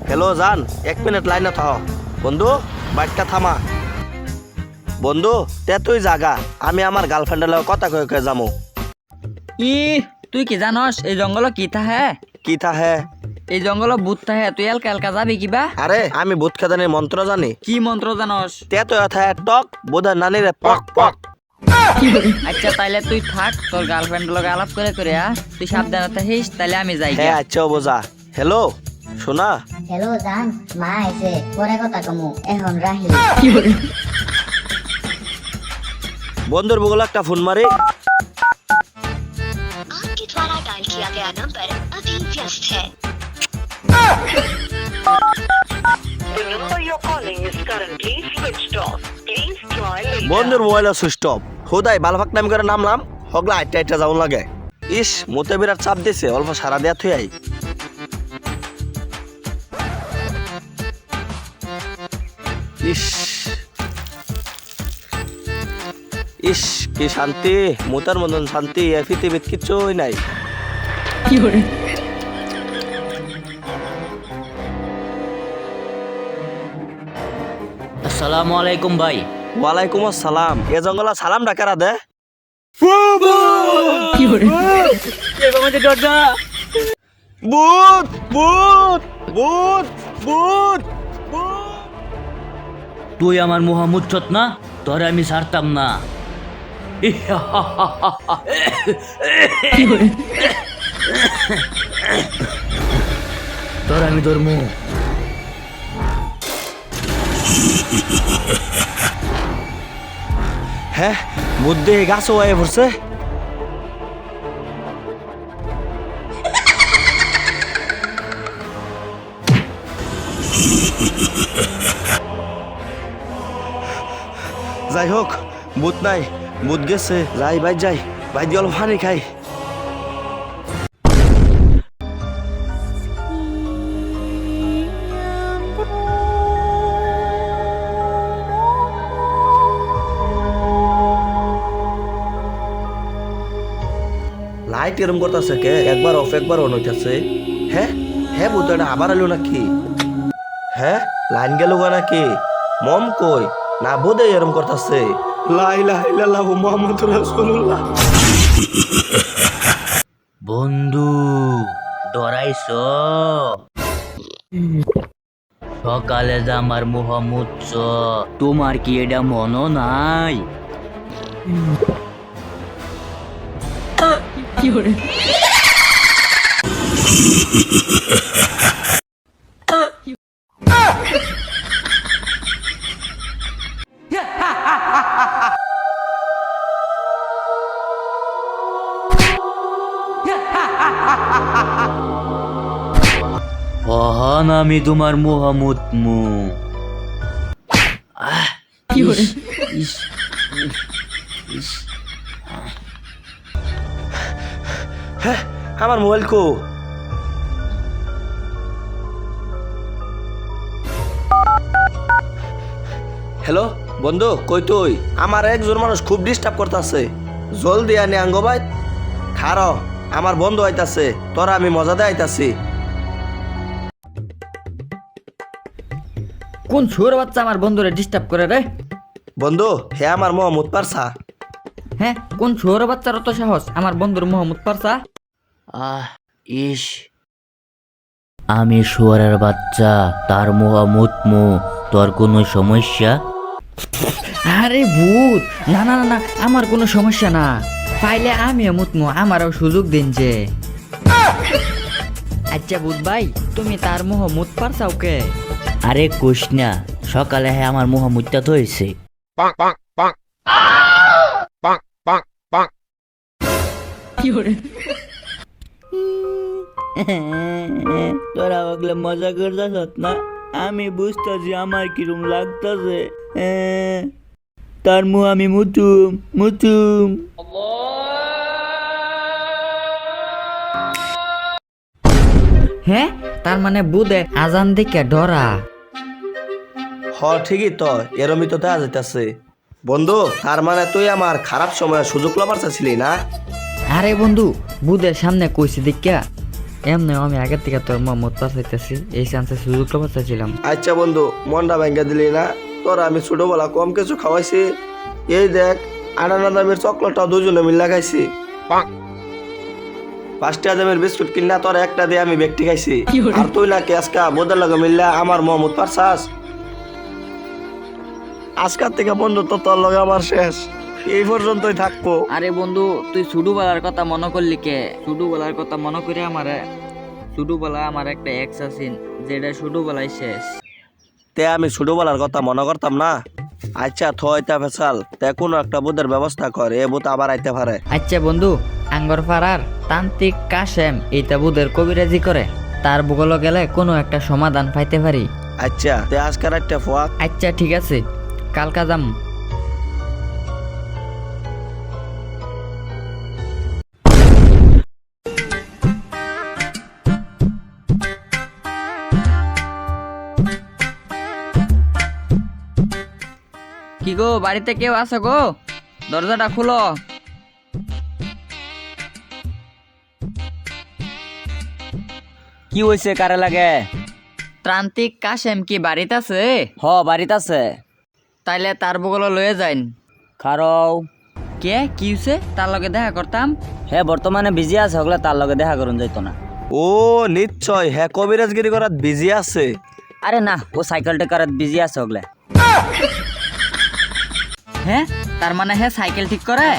Hello জান, 1 minute লাইনে থাও। বন্ধু, বাইকটা থামা। বন্ধু, তুই জাগা, আমি আমার গার্লফ্রেন্ডের লগে কথা কয়ে যামু। ই তুই কি জানস এই জঙ্গল কি থাহে? কি থাহে? এই জঙ্গল ভূত থাহে, তুই এলকা এলকা যাবি কিবা? আরে আমি ভূত খেদানির মন্ত্র জানি। কি মন্ত্র জানস? তুই থাহে টক, বোধহয় নানিরে পক পক। আচ্ছা তাইলে তুই থাক, তোর গার্লফ্রেন্ড লগে আলাপ করে করে তুই সাবধানে থাকিস, তাইলে আমি যাই হ্যাঁ আচ্ছা বোঝা। হ্যালো শোনা, হ্যালো জান, মা আইছে, পরে কথা কমু, এখন রাহি। বন্ধুর বগল একটা ফোন মারি। आपके द्वारा डायल किया गया नंबर अभी व्यस्त है। The number you're calling is currently switched off. Please try later. বন্ধুর মোবাইল সুইচ অফ। হুদাই বালফাক নাম করে নামলাম, হগলা আইটা আইটা যাওন লাগে। ইস, মতে বিরাট চাপ দিছে, অল্প সারা দেয়া থুই আই। ইস ইস, কি শান্তি, মোতার মতন শান্তি এই পৃথিবীত কিচ্ছুই নাই। আসসালামু আলাইকুম ভাই। ওয়ালাইকুম আসসালাম। এ জঙ্গলা সালাম ডাকারা দে। ভূত ভূত ভূত ভূত। তুই আমার মুহাম্মদ না, তোরে আমি ছাড়তাম না। তোর আমি ধর্ম। হ্যাঁ, বুদ্ধি গাছ হয়ে পড়ছে। যাই হোক, ভূত নাই, ভূত গেছে। যাই ভাই যাই, ভাই দিয়ে অল্প পানি খাই। লাইট এরম করতেছে কে? একবার অফ একবার অন হইতেছে। হ্যাঁ হ্যাঁ, ভূত এটা আবার এলো নাকি? হ্যাঁ, লাইন গেল নাকি? মম কই? না বোধে এরম করতেছে। লা ইলাহা ইল্লাল্লাহু মুহাম্মাদুর রাসূলুল্লাহ। বন্ধু ডরাইছ? সকালে যে আমার মুহাম্মদ, তোমার কি এটা মনো নাই? অহন আমি তোমার মুহাম্মদ মু। হ্যাঁ, আমার মোবাইল কো? হ্যালো বন্ধু, কই তুই? আমার একজন মানুষ খুব ডিস্টার্ব করতেছে, জলদি আনি আঙ্গ ভাই। খারো, আমার বন্ধু আইতাছে, তোরা আমি মজা দিয়ে আইতাছি। কোন ছোর বাচ্চা আমার বন্ধুরে ডিস্টার্ব করে রে? বন্ধু, হে আমার মোহাম্মদ পারসা। হ্যাঁ, কোন ছোর বাচ্চার অত সাহস আমার বন্ধুর মোহাম্মদ পারসা? ইস, আমি শুয়ারের বাচ্চা, তার মুহাম্মদ মু। তোর কোনো সমস্যা? আরে ভূত, না না না না, আমার কোনো সমস্যা না। পাইলে আমিও মুতমু, আমারও সুযোগ দিন যে। আচ্ছা ভূত ভাই, তুমি তার মোহাম্মদ পারসাও কে? আরে কোশ না, সকালে হ্যাঁ আমার মুহাম্মদটা তো হয়েছে। তোরা ওগুলো মজা করতেছ না? আমি বুঝতেছি আমার কিরম লাগতেছে। তার মুহ আমি মুতুম মুতুম। হ্যাঁ, তার মানে বুধে আজান দেখে ডরা। হ ঠিকই তো, এরমই তো দেয়া যাইতাছে। বন্ধু, তার মানে তুই আমার খারাপ সময় সুযোগ লবার চাইছিলি না? আরে বন্ধু, বুধের সামনে কইছি দেখা এমনি আমি আগের থেকে তোর মোহাম্মদ পাস হইতেছি, এই চান্সে সুযোগটা পাচ্ছিলাম। আচ্ছা বন্ধু, মনটা ভেঙে দিলি না? তোর আমি ছোটবেলা কম কিছু খাওয়াইছি, এই দেখ আনানা দামের চকলেটটা দুজনে মিল্লা খাইছি। 5 টাকা দামের বিস্কুট কিনা তোর একটা দিয়ে আমি ব্যক্তি খাইছি, আর তুই নাকি আজকা বোদের লাগে মিল্লা আমার মোহাম্মদ পারছাস। আজকার থেকে বন্ধুত্ব তোর লগে আমার শেষ, এই পর্যন্তই থাকবো। আরে বন্ধু, তুই ছোটবেলার কথা মনে করলি কে? ছোটবেলার কথা মনে করে ছোটবেলা আমার একটা এক্স আছিন, যেটা ছোটবেলায় শেষ। তে আমি ছোটবেলার কথা মনে করতাম না? আচ্ছা থইতা ফেসাল, তে কোনো একটা বুধের ব্যবস্থা কর, এ বুধ আবার আইতে পারে। আচ্ছা বন্ধু, আঙ্গর পাড়ার তান্ত্রিক কাশেম এইটা বুধের কবিরাজি করে, তার বগল গেলে কোনো একটা সমাধান পাইতে পারি। আচ্ছা তে আজকার একটা ফোয়াক। আচ্ছা ঠিক আছে, কালকা যাম। কি গো, বাড়িতে কেউ আছে গো? দরজাটা খুলো। কি হইছে, কারে লাগে? তান্ত্রিক কাশেম কি বাড়িতে আছে? হ, বাড়িতে আছে। তাইলে তার বগল লয়ে যাইন। খারও। কে কি হইছে? তার লগে দেখা করতাম। হে বর্তমানে বিজি আছে, হগলে তার লগে দেখা করুন যাইতো না। ও নিশ্চয় হ্যাঁ কবিরাজগিরি করাত বিজি আছে। আরে না, ও সাইকেল টেকারত বিজি আছে হগলে। হ্যাঁ, তার মানে হ্যাঁ সাইকেল ঠিক করে?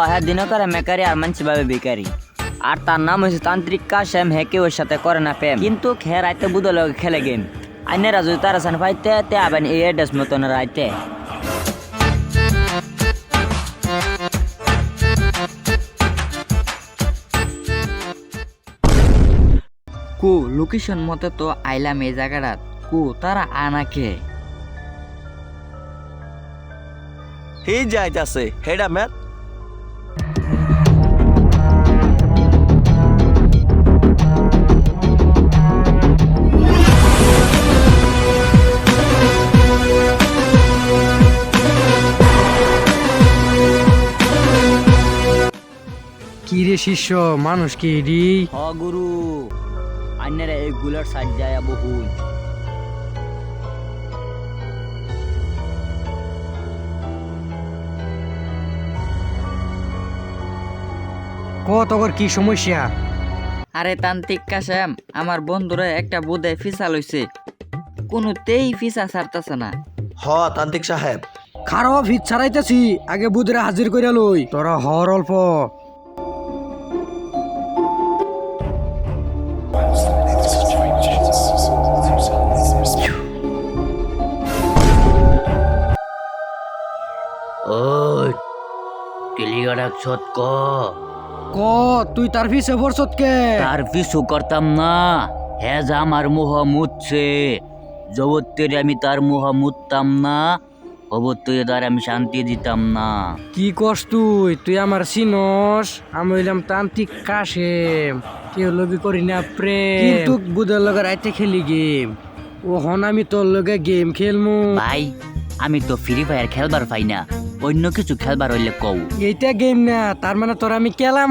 হ্যাঁ দিন করে মেকারি আর মানছি ভাবে বেকারি। আর তার নাম হয়েছে তান্ত্রিক কাশেম। হে কেউ ওর সাথে করে না প্রেম, কিন্তু খে রাইতে বুধ লগে খেলে গেম। আইনেরা যদি তার সান পাইতে তে আবেন এই এড্রেস মতন রাইতে। কু লোকেশন মতে তো আইলাম এই জায়গাটাত। কু তারা আনাকে হি যাইতাছে হেডা ম্যাথ। কি রে শিষ্য, মানুষ কি রি? হ গুরু, আইনেরা এই গুলার সাইড যায় বহুল। তোর কি সমস্যা? আরে তান্ত্রিক কাশেম, আমার বন্ধুরা একটা বুধে ফিসা লইছে, কোনোতেই ফিসা ছাড়তেছে না। হ তান্ত্রিক সাহেব, খারাপ ভিত ছাড়াইতেছি, আগে বুধরে হাজির কইরা লই। তোরা হর অল্প। ও টেলিগাড়াক ছট ক তুই তার পিছে বরছত কে? তার পিছু করতাম না, হে যা আমার মুহ মুচ্ছে। জগতের আমি তার মুহ মুততাম না, অবত্যই তার আমি শান্তি দিতাম না। কি কস তুই? তুই আমার চিনস? আমি হইলাম তান্ত্রিক কাশেম, কেউ লবি করি না প্রেম, কিন্তু বুধের লগে রাইতে খেলি গেম। ওহন আমি তোর লগে গেম খেলমু। ভাই, আমি তো ফ্রি ফায়ার খেলবার পাই না, অন্য কিছু খেলবার হইলে কও। এইটা গেম না, তার মানে তোর আমি কেলাম।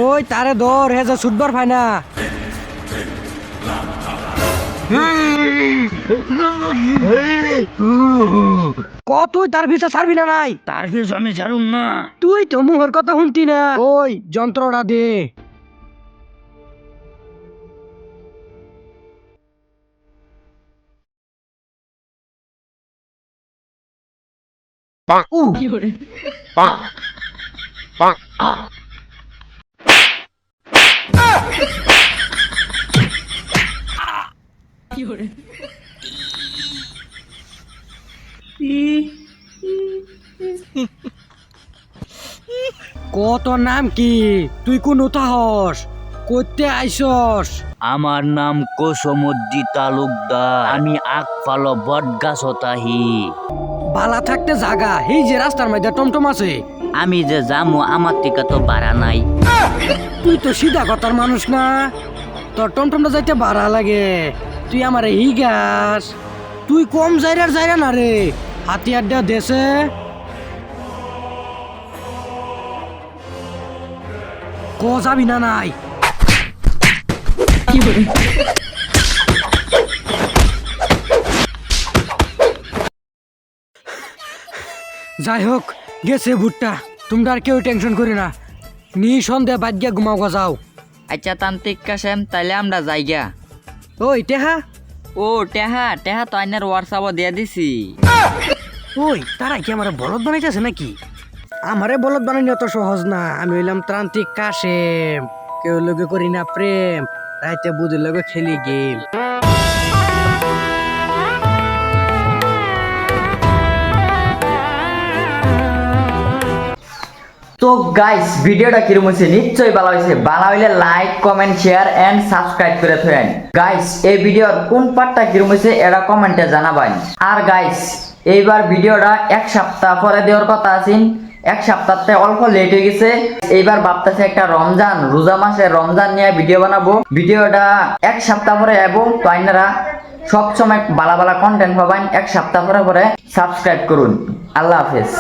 ওই তারে ধর, হে যা ছুটবার পাই না। তুই তার ভিতরে ছাড়বি না? নাই তার পিছু আমি ছাড়ুম না। তুই তো মুহর কথা শুনতি না। ওই যন্ত্রটা দে। তোর নাম কি? তুই কোন উতাহস? করতে আইসস? আমার নাম কোসমুদ্দি তালুকদার, আমি আকফালো বট গাছ তাহি। বালা থাকতে জাগা, এই যে রাস্তার মধ্যে টমটম আছে। আমি যে যামু আমার টিকা তো বাড়া নাই। তুই তো সিধা কথার মানুষ না, তোর টমটমটা যাইতে ভাড়া লাগে। তুই আমার হি গাছ, তুই কম যাইরা না রে। হাতিয়ারটা দেশে যাবি না? নাই যাই হোক গেছে ভুট্টা, তোমরা আর কেউ টেনশন করি না, নিঃসন্দেহে বাদ গিয়া ঘুমাও গা যাও। আচ্ছা তান্ত্রিক কাশেম, তাইলে আমরা যাই গা। ওই টেহা, ও টেহা টেহা তো আইনার হোয়াটসঅ্যাপও দিয়ে দিছি। ওই তারা কি আমার বলদ বানাইতেছে নাকি? আমারে বলদ বানানি অত সহজ না, আমি হইলাম তান্ত্রিক কাশেম, কেউ লগে করি না প্রেম, রাইতে বুঝির লগে খেলি গেম। তো গাইস ভিডিওটা কিরকম হয়েছে নিশ্চয়ই ভালো হয়েছে, ভালো হইলে like comment share and subscribe করে থাকেন। গাইস এই ভিডিওর কোন পার্টটা কিরকম হয়েছে এটা কমেন্টে জানাবেন। আর গাইস এইবার ভিডিওটা এক সপ্তাহ পরে দেওয়ার কথা আছেন, এক সপ্তাহতে অল্প লেট হয়ে গেছে। এইবার ভাবতেছে একটা রমজান রোজা মাসে রমজান নিয়ে ভিডিও বানাবো, ভিডিওটা এক সপ্তাহ পরে এবং তো আপনারা সবসময় ভালো ভালো কন্টেন্ট পাবেন। এক সপ্তাহ পরে সাবস্ক্রাইব করুন। আল্লাহ হাফেজ।